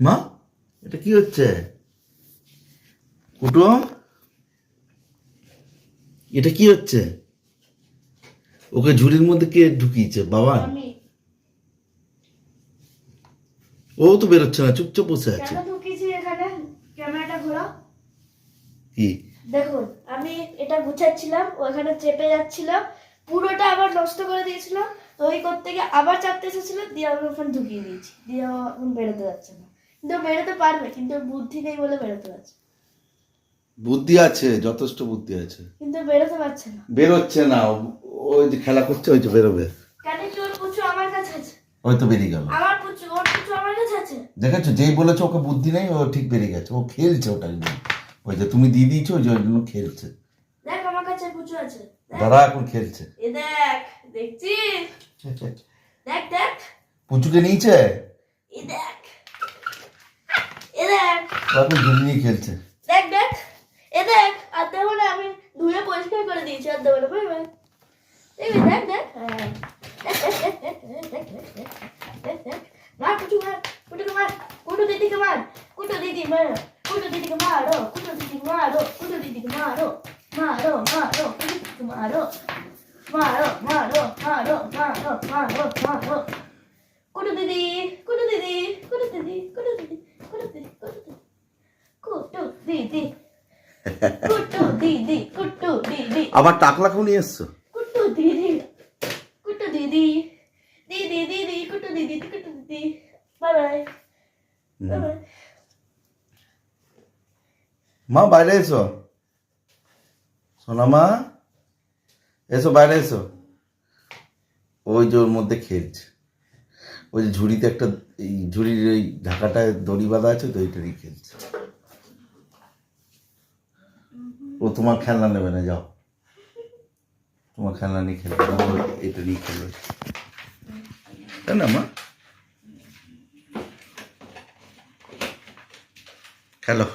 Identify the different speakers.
Speaker 1: মা এটা কি হচ্ছে? কুটুম এটা কি হচ্ছে? ওকে ঝুড়ির মধ্যে কে ঢুকিয়েছে? বাবা? ও তো বেরোচ্ছে না, চুপচাপ বসে আছে।
Speaker 2: কেন ঢুকিয়েছি এখানে? ক্যামেরাটা ঘোরাও।
Speaker 1: কি
Speaker 2: দেখুন, আমি এটা গুছাচ্ছিলাম, ওখানে চেপে যাচ্ছিল, পুরোটা আবার নষ্ট করে দিয়েছিল। তো ওই করতে গিয়ে আবার চাপতে এসেছিল, দিয়ে আমি ওখানে ঢুকিয়ে দিয়েছি, দিয়ে ও এখন বেরোতে যাচ্ছে না। কিন্তু বেরোতে পারবে, কিন্তু ওর বুদ্ধি নেই বলে বেরোতে পারছে।
Speaker 1: বুদ্ধি আছে, যথেষ্ট বুদ্ধি আছে,
Speaker 2: কিন্তু বেরোতে পারছে না।
Speaker 1: বেরোচ্ছে না। ওই যে খেলা করছে, ওই যে বেরোবে।
Speaker 2: কেন কি ওর পুচু আমার কাছে আছে?
Speaker 1: হয়তো বেরিয়ে গেল।
Speaker 2: আমার পুচু, ওর পুচু আমার কাছে আছে।
Speaker 1: দেখেছো, যেই বলেছো ওকে বুদ্ধি নেই, ও ঠিক বেরিয়ে গেছে। ও খেলছে ওটা নিয়ে। ওই যে তুমি দিয়ে দিয়েছো, ওই জন্য খেলছে।
Speaker 2: দেখ আমার কাছে পুচু আছে।
Speaker 1: দাদা এখন খেলছে।
Speaker 2: এ দেখ, দেখছিস? দেখ দেখ,
Speaker 1: পুচুকে নিয়েছে।
Speaker 2: এ দেখ, এ দেখ,
Speaker 1: এখন ঝুড়ি নিয়ে খেলছে।
Speaker 2: দেখ দেখ, এ দেখ। আর দেখো না, আমি ধুয়ে পরিষ্কার করে দিয়েছি, আর দেবো না, ভাই ভাই। দেখবি, দেখ দেখ, মার পুচু, মার পুটুকে, মার কুটু দিদিকে, মার কুটু দিদি, মার কুটু দিদিকে, মারো কুটু দিদিকে, মারো কুটু দিদিকে, মারো মারো মারো কুটু দিদিকে, মারো মারো মারো মারো মারো মারো মারো কুটু দিদি, কুটু দিদি, কুটু দিদি, কুটু দিদি, কুটু দিদি, কুটু দিদি, কুটু দিদি, কুটু দিদি,
Speaker 1: আবার টাকলাকেও নিয়ে এসছো।
Speaker 2: কুটু দিদি, কুটু দিদি, দিদি দিদি, কুটু দিদি, কুটু দিদি। Bye bye, bye bye.
Speaker 1: মা বাইরে এসো, সোনা মা এসো, বাইরে এসো। ওই যে ওর মধ্যে খেলছে। ওই যে ঝুড়িতে একটা, এই ঝুড়ির ওই ঢাকাটায় দড়ি বাঁধা আছে তো, ওইটারই খেলছে। ও তোমার খেলনা নেবে না, যাও তোমার খেলনা নিয়ে খেলবে, এটা নিয়ে খেলবে, তাই না মা? খেলো।